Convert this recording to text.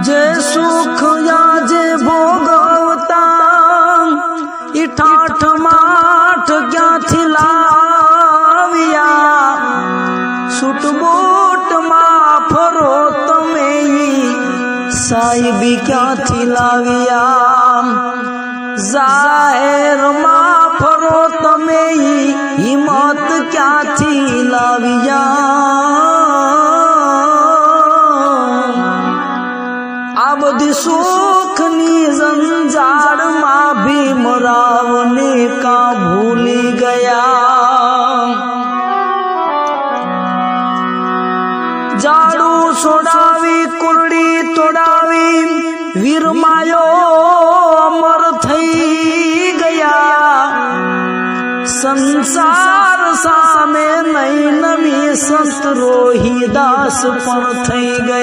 जे सुख याजे भोगवता ई ठाठ माठ क्या लाविया सूटबूट मा फरो तमे साहिबी क्या लाविया जाहिर मा फरो तमे हिम्मत क्या लाविया आ बधी सुखनी जंजाड़ मां भीमरावने का भूली गया जाड़ू सोडावी कुरड़ी तोड़ावी वीर मायो अमर थई गया संसार सामे नहीं नमी संत रोहिदास पण थई गया।